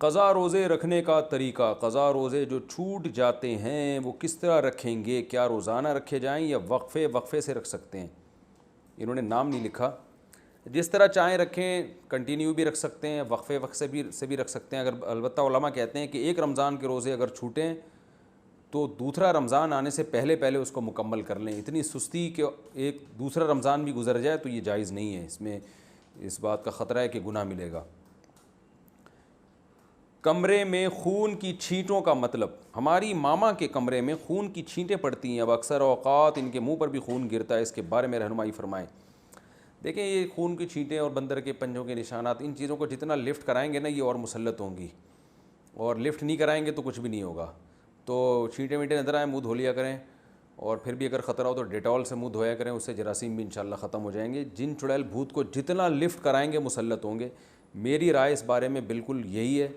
قضا روزے رکھنے کا طریقہ، قضا روزے جو چھوٹ جاتے ہیں وہ کس طرح رکھیں گے؟ کیا روزانہ رکھے جائیں یا وقفے وقفے سے رکھ سکتے ہیں؟ انہوں نے نام نہیں لکھا، جس طرح چاہیں رکھیں، کنٹینیو بھی رکھ سکتے ہیں، وقفے وقت سے بھی رکھ سکتے ہیں۔ اگر البتہ علماء کہتے ہیں کہ ایک رمضان کے روزے اگر چھوٹیں تو دوسرا رمضان آنے سے پہلے پہلے اس کو مکمل کر لیں۔ اتنی سستی کہ ایک دوسرا رمضان بھی گزر جائے تو یہ جائز نہیں ہے، اس میں اس بات کا خطرہ ہے کہ گناہ ملے گا۔ کمرے میں خون کی چھینٹوں کا مطلب، ہماری ماما کے کمرے میں خون کی چھینٹیں پڑتی ہیں، اب اکثر اوقات ان کے منہ پر بھی خون گرتا ہے، اس کے بارے میں رہنمائی فرمائیں۔ دیکھیں یہ خون کی چھینٹیں اور بندر کے پنجوں کے نشانات، ان چیزوں کو جتنا لفٹ کرائیں گے نا یہ اور مسلط ہوں گی، اور لفٹ نہیں کرائیں گے تو کچھ بھی نہیں ہوگا۔ تو چھینٹیں وینٹیں نظر آئیں منہ دھو لیا کریں، اور پھر بھی اگر خطرہ ہو تو ڈیٹول سے منہ دھویا کریں، اس سے جراثیم بھی انشاءاللہ ختم ہو جائیں گے۔ جن چڑیل بھوت کو جتنا لفٹ کرائیں گے مسلط ہوں گے۔ میری رائے اس بارے میں بالکل یہی ہے،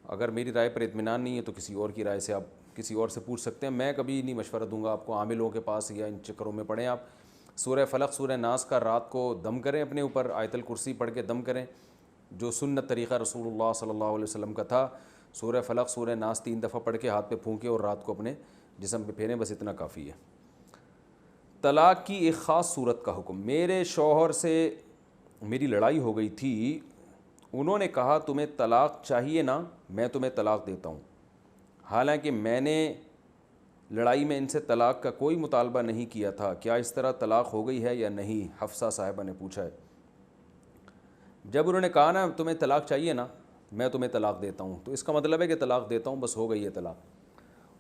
اگر میری رائے پر اطمینان نہیں ہے تو کسی اور کی رائے سے آپ کسی اور سے پوچھ سکتے ہیں، میں کبھی نہیں مشورہ دوں گا آپ کو عاملوں کے پاس یا ان چکروں میں پڑھیں۔ آپ سورہ فلق سورہ ناس کا رات کو دم کریں، اپنے اوپر آیت الکرسی پڑھ کے دم کریں، جو سنت طریقہ رسول اللہ صلی اللہ علیہ وسلم کا تھا۔ سورہ فلق سورہ ناس 3 دفعہ پڑھ کے ہاتھ پہ پھونکیں اور رات کو اپنے جسم پہ پھیریں، بس اتنا کافی ہے۔ طلاق کی ایک خاص صورت کا حکم، میرے شوہر سے میری لڑائی ہو گئی تھی، انہوں نے کہا تمہیں طلاق چاہیے نا، میں تمہیں طلاق دیتا ہوں، حالانکہ میں نے لڑائی میں ان سے طلاق کا کوئی مطالبہ نہیں کیا تھا، کیا اس طرح طلاق ہو گئی ہے یا نہیں؟ حفصہ صاحبہ نے پوچھا ہے۔ جب انہوں نے کہا نا تمہیں طلاق چاہیے نا، میں تمہیں طلاق دیتا ہوں، تو اس کا مطلب ہے کہ طلاق دیتا ہوں، بس ہو گئی ہے طلاق۔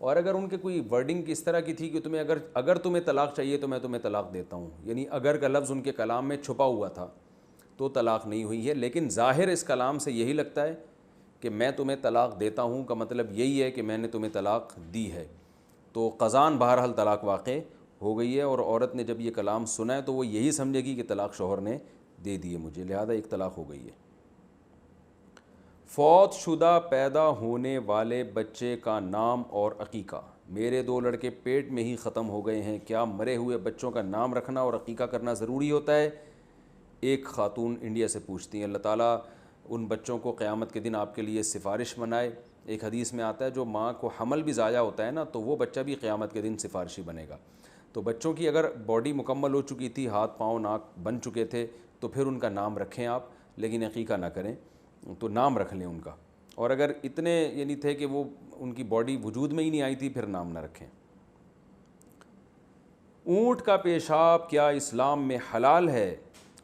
اور اگر ان کے کوئی ورڈنگ اس طرح کی تھی کہ تمہیں اگر تمہیں طلاق چاہیے تو میں تمہیں طلاق دیتا ہوں، یعنی اگر کا لفظ ان کے کلام میں چھپا ہوا تھا تو طلاق نہیں ہوئی ہے، لیکن ظاہر اس کلام سے یہی لگتا ہے کہ میں تمہیں طلاق دیتا ہوں کا مطلب یہی ہے کہ میں نے تمہیں طلاق دی ہے، تو قضان بہرحال طلاق واقع ہو گئی ہے، اور عورت نے جب یہ کلام سنا ہے تو وہ یہی سمجھے گی کہ طلاق شوہر نے دے دی ہے مجھے، لہذا ایک طلاق ہو گئی ہے۔ فوت شدہ پیدا ہونے والے بچے کا نام اور عقیقہ، میرے 2 لڑکے پیٹ میں ہی ختم ہو گئے ہیں، کیا مرے ہوئے بچوں کا نام رکھنا اور عقیقہ کرنا ضروری ہوتا ہے؟ ایک خاتون انڈیا سے پوچھتی ہیں۔ اللہ تعالیٰ ان بچوں کو قیامت کے دن آپ کے لیے سفارش بنائے۔ ایک حدیث میں آتا ہے جو ماں کو حمل بھی ضائع ہوتا ہے نا تو وہ بچہ بھی قیامت کے دن سفارشی بنے گا۔ تو بچوں کی اگر باڈی مکمل ہو چکی تھی، ہاتھ پاؤں ناک بن چکے تھے، تو پھر ان کا نام رکھیں آپ، لیکن عقیقہ نہ کریں، تو نام رکھ لیں ان کا۔ اور اگر اتنے یعنی تھے کہ وہ ان کی باڈی وجود میں ہی نہیں آئی تھی، پھر نام نہ رکھیں۔ اونٹ کا پیشاب کیا اسلام میں حلال ہے؟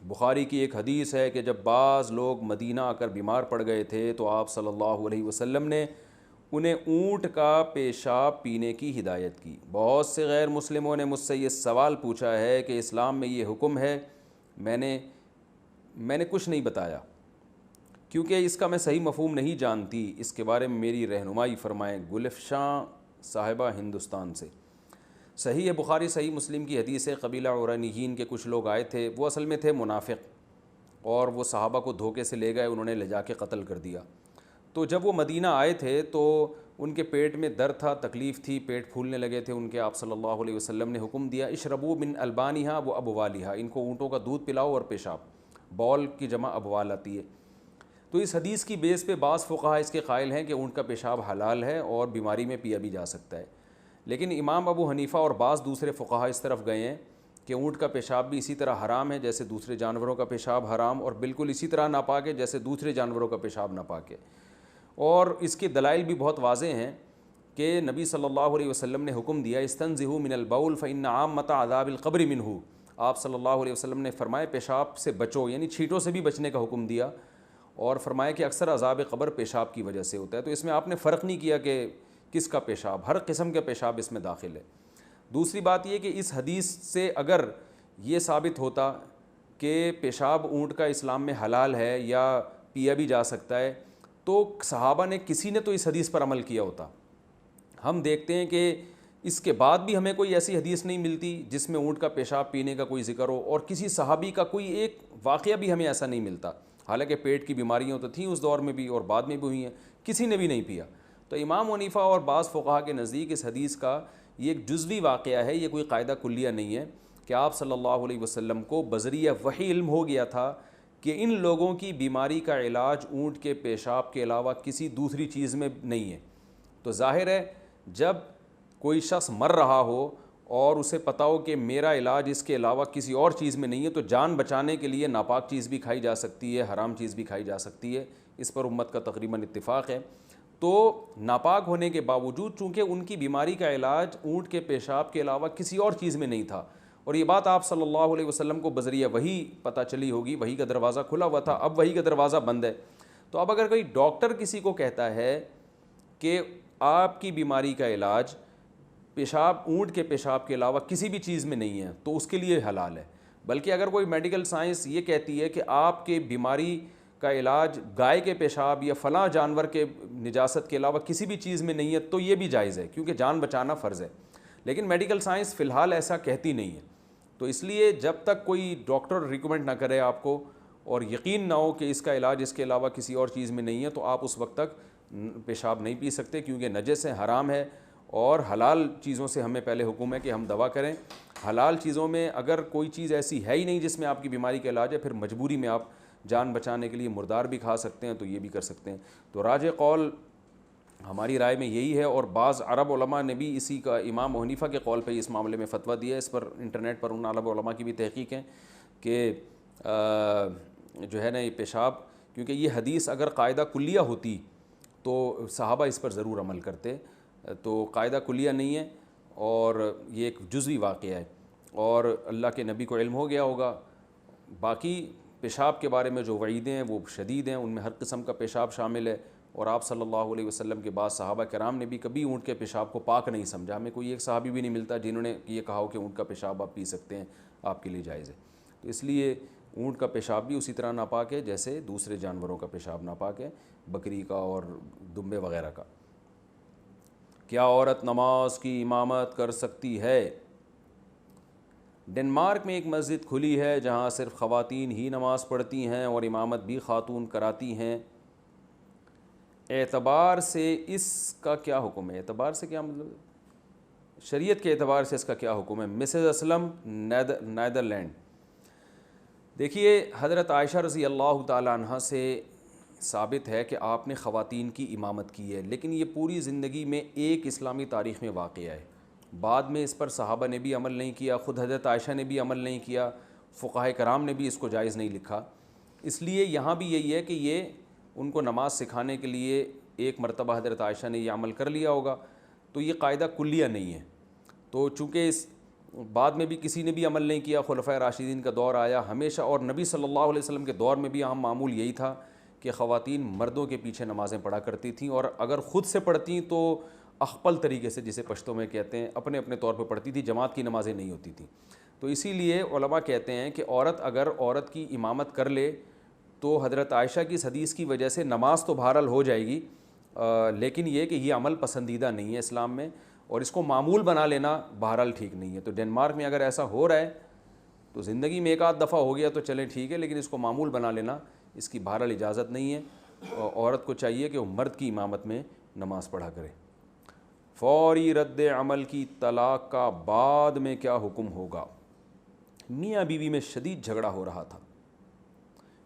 بخاری کی ایک حدیث ہے کہ جب بعض لوگ مدینہ آ کر بیمار پڑ گئے تھے تو آپ صلی اللہ علیہ وسلم نے انہیں اونٹ کا پیشاب پینے کی ہدایت کی۔ بہت سے غیر مسلموں نے مجھ سے یہ سوال پوچھا ہے کہ اسلام میں یہ حکم ہے، میں نے کچھ نہیں بتایا کیونکہ اس کا میں صحیح مفہوم نہیں جانتی، اس کے بارے میں میری رہنمائی فرمائیں۔ گلفشاں صاحبہ ہندوستان سے۔ صحیح ہے، بخاری صحیح مسلم کی حدیث ہے، قبیلہ عرانیین کے کچھ لوگ آئے تھے، وہ اصل میں تھے منافق، اور وہ صحابہ کو دھوکے سے لے گئے، انہوں نے لے جا کے قتل کر دیا۔ تو جب وہ مدینہ آئے تھے تو ان کے پیٹ میں درد تھا، تکلیف تھی، پیٹ پھولنے لگے تھے ان کے، آپ صلی اللہ علیہ وسلم نے حکم دیا اشربوا من البانہا و ابوالہا، ان کو اونٹوں کا دودھ پلاؤ اور پیشاب، بول کی جمع ابوال آتی ہے۔ تو اس حدیث کی بیس پہ بعض فقہاء اس کے قائل ہیں کہ اونٹ کا پیشاب حلال ہے اور بیماری میں پیا بھی جا سکتا ہے، لیکن امام ابو حنیفہ اور بعض دوسرے فقہاء اس طرف گئے ہیں کہ اونٹ کا پیشاب بھی اسی طرح حرام ہے جیسے دوسرے جانوروں کا پیشاب حرام، اور بالکل اسی طرح ناپاک ہے جیسے دوسرے جانوروں کا پیشاب ناپاک ہے۔ اور اس کے دلائل بھی بہت واضح ہیں کہ نبی صلی اللہ علیہ وسلم نے حکم دیا استنزہوا من البول فإن عامۃ عذاب القبر منہ، آپ صلی اللہ علیہ وسلم نے فرمایا پیشاب سے بچو، یعنی چھینٹوں سے بھی بچنے کا حکم دیا، اور فرمایا کہ اکثر عذاب قبر پیشاب کی وجہ سے ہوتا ہے۔ تو اس میں آپ نے فرق نہیں کیا کہ کس کا پیشاب، ہر قسم کے پیشاب اس میں داخل ہے۔ دوسری بات یہ کہ اس حدیث سے اگر یہ ثابت ہوتا کہ پیشاب اونٹ کا اسلام میں حلال ہے یا پیا بھی جا سکتا ہے تو صحابہ نے کسی نے تو اس حدیث پر عمل کیا ہوتا۔ ہم دیکھتے ہیں کہ اس کے بعد بھی ہمیں کوئی ایسی حدیث نہیں ملتی جس میں اونٹ کا پیشاب پینے کا کوئی ذکر ہو، اور کسی صحابی کا کوئی ایک واقعہ بھی ہمیں ایسا نہیں ملتا، حالانکہ پیٹ کی بیماریاں تو تھیں اس دور میں بھی اور بعد میں بھی ہوئی ہیں، کسی نے بھی نہیں پیا۔ تو امام حنیفہ اور بعض فقہاء کے نزدیک اس حدیث کا یہ ایک جزوی واقعہ ہے، یہ کوئی قاعدہ کلیہ نہیں ہے، کہ آپ صلی اللہ علیہ وسلم کو بذریعہ وحی علم ہو گیا تھا کہ ان لوگوں کی بیماری کا علاج اونٹ کے پیشاب کے علاوہ کسی دوسری چیز میں نہیں ہے۔ تو ظاہر ہے جب کوئی شخص مر رہا ہو اور اسے پتہ ہو کہ میرا علاج اس کے علاوہ کسی اور چیز میں نہیں ہے، تو جان بچانے کے لیے ناپاک چیز بھی کھائی جا سکتی ہے، حرام چیز بھی کھائی جا سکتی ہے۔ اس پر امت کا تقریباً اتفاق ہے۔ تو ناپاک ہونے کے باوجود چونکہ ان کی بیماری کا علاج اونٹ کے پیشاب کے علاوہ کسی اور چیز میں نہیں تھا، اور یہ بات آپ صلی اللہ علیہ وسلم کو بذریعہ وحی پتہ چلی ہوگی، وحی کا دروازہ کھلا ہوا تھا، اب وحی کا دروازہ بند ہے۔ تو اب اگر کوئی ڈاکٹر کسی کو کہتا ہے کہ آپ کی بیماری کا علاج پیشاب اونٹ کے پیشاب کے علاوہ کسی بھی چیز میں نہیں ہے، تو اس کے لیے حلال ہے۔ بلکہ اگر کوئی میڈیکل سائنس یہ کہتی ہے کہ آپ کے بیماری کا علاج گائے کے پیشاب یا فلاں جانور کے نجاست کے علاوہ کسی بھی چیز میں نہیں ہے، تو یہ بھی جائز ہے، کیونکہ جان بچانا فرض ہے۔ لیکن میڈیکل سائنس فی الحال ایسا کہتی نہیں ہے، تو اس لیے جب تک کوئی ڈاکٹر ریکمنڈ نہ کرے آپ کو اور یقین نہ ہو کہ اس کا علاج اس کے علاوہ کسی اور چیز میں نہیں ہے، تو آپ اس وقت تک پیشاب نہیں پی سکتے، کیونکہ نجس ہے، حرام ہے۔ اور حلال چیزوں سے ہمیں پہلے حکم ہے کہ ہم دوا کریں۔ حلال چیزوں میں اگر کوئی چیز ایسی ہے ہی نہیں جس میں آپ کی بیماری کا علاج ہے، پھر مجبوری میں آپ جان بچانے کے لیے مردار بھی کھا سکتے ہیں، تو یہ بھی کر سکتے ہیں۔ تو راجح قول ہماری رائے میں یہی ہے، اور بعض عرب علماء نے بھی اسی کا امام حنیفہ کے قول پہ اس معاملے میں فتویٰ دیا ہے۔ اس پر انٹرنیٹ پر ان عرب علماء کی بھی تحقیق ہے کہ جو ہے نا یہ پیشاب، کیونکہ یہ حدیث اگر قاعدہ کلیہ ہوتی تو صحابہ اس پر ضرور عمل کرتے، تو قاعدہ کلیہ نہیں ہے اور یہ ایک جزوی واقعہ ہے، اور اللہ کے نبی کو علم ہو گیا ہوگا۔ باقی پیشاب کے بارے میں جو وعیدیں ہیں وہ شدید ہیں، ان میں ہر قسم کا پیشاب شامل ہے، اور آپ صلی اللہ علیہ وسلم کے بعد صحابہ کرام نے بھی کبھی اونٹ کے پیشاب کو پاک نہیں سمجھا۔ ہمیں کوئی ایک صحابی بھی نہیں ملتا جنہوں نے یہ کہا ہو کہ اونٹ کا پیشاب آپ پی سکتے ہیں، آپ کے لیے جائز ہے۔ تو اس لیے اونٹ کا پیشاب بھی اسی طرح ناپاک ہے جیسے دوسرے جانوروں کا پیشاب ناپاک ہے، بکری کا اور دمبے وغیرہ کا۔ کیا عورت نماز کی امامت کر سکتی ہے؟ ڈنمارک میں ایک مسجد کھلی ہے جہاں صرف خواتین ہی نماز پڑھتی ہیں اور امامت بھی خاتون کراتی ہیں۔ اعتبار سے اس کا کیا حکم ہے؟ اعتبار سے کیا مطلب ہے؟ شریعت کے اعتبار سے اس کا کیا حکم ہے؟ Mrs Aslam, Netherland. دیکھیے، حضرت عائشہ رضی اللہ تعالیٰ عنہ سے ثابت ہے کہ آپ نے خواتین کی امامت کی ہے، لیکن یہ پوری زندگی میں ایک اسلامی تاریخ میں واقعہ ہے۔ بعد میں اس پر صحابہ نے بھی عمل نہیں کیا، خود حضرت عائشہ نے بھی عمل نہیں کیا، فقہاء کرام نے بھی اس کو جائز نہیں لکھا۔ اس لیے یہاں بھی یہی ہے کہ یہ ان کو نماز سکھانے کے لیے ایک مرتبہ حضرت عائشہ نے یہ عمل کر لیا ہوگا، تو یہ قاعدہ کلیہ نہیں ہے۔ تو چونکہ اس بعد میں بھی کسی نے بھی عمل نہیں کیا، خلفائے راشدین کا دور آیا ہمیشہ، اور نبی صلی اللہ علیہ وسلم کے دور میں بھی عام معمول یہی تھا کہ خواتین مردوں کے پیچھے نمازیں پڑھا کرتی تھیں، اور اگر خود سے پڑھتیں تو اخپل طریقے سے، جسے پشتو میں کہتے ہیں، اپنے اپنے طور پہ پڑھتی تھی، جماعت کی نمازیں نہیں ہوتی تھیں۔ تو اسی لیے علماء کہتے ہیں کہ اگر عورت کی امامت کر لے تو حضرت عائشہ کی اس حدیث کی وجہ سے نماز تو بہرحال ہو جائے گی، لیکن یہ کہ یہ عمل پسندیدہ نہیں ہے اسلام میں، اور اس کو معمول بنا لینا بہرحال ٹھیک نہیں ہے۔ تو ڈنمارک میں اگر ایسا ہو رہا ہے تو زندگی میں ایک آدھ دفعہ ہو گیا تو چلیں ٹھیک ہے، لیکن اس کو معمول بنا لینا اس کی بہرحال اجازت نہیں ہے۔ عورت کو چاہیے کہ وہ مرد کی امامت میں نماز پڑھا کرے۔ فوری رد عمل کی طلاق کا بعد میں کیا حکم ہوگا؟ میاں بیوی میں شدید جھگڑا ہو رہا تھا،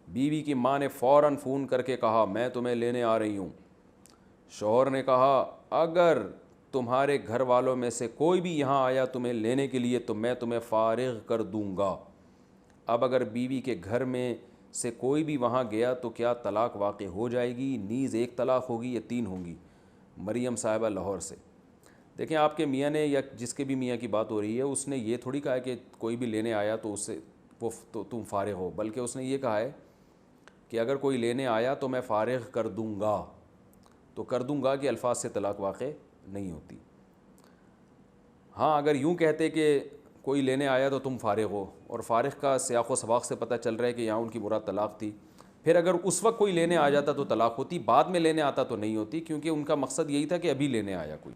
بیوی کی ماں نے فوراً فون کر کے کہا میں تمہیں لینے آ رہی ہوں۔ شوہر نے کہا اگر تمہارے گھر والوں میں سے کوئی بھی یہاں آیا تمہیں لینے کے لیے تو میں تمہیں فارغ کر دوں گا۔ اب اگر بیوی کے گھر میں سے کوئی بھی وہاں گیا تو کیا طلاق واقع ہو جائے گی؟ نیز ایک طلاق ہوگی یا 3 ہوں گی؟ مریم صاحبہ لاہور سے۔ دیکھیں، آپ کے میاں نے یا جس کے بھی میاں کی بات ہو رہی ہے، اس نے یہ تھوڑی کہا ہے کہ کوئی بھی لینے آیا تو اس سے تو تم فارغ ہو، بلکہ اس نے یہ کہا ہے کہ اگر کوئی لینے آیا تو میں فارغ کر دوں گا۔ تو کر دوں گا کہ الفاظ سے طلاق واقع نہیں ہوتی۔ ہاں، اگر یوں کہتے کہ کوئی لینے آیا تو تم فارغ ہو، اور فارغ کا سیاق و سباق سے پتہ چل رہا ہے کہ یہاں ان کی مراد طلاق تھی، پھر اگر اس وقت کوئی لینے آ جاتا تو طلاق ہوتی، بعد میں لینے آتا تو نہیں ہوتی، کیونکہ ان کا مقصد یہی تھا کہ ابھی لینے آیا کوئی۔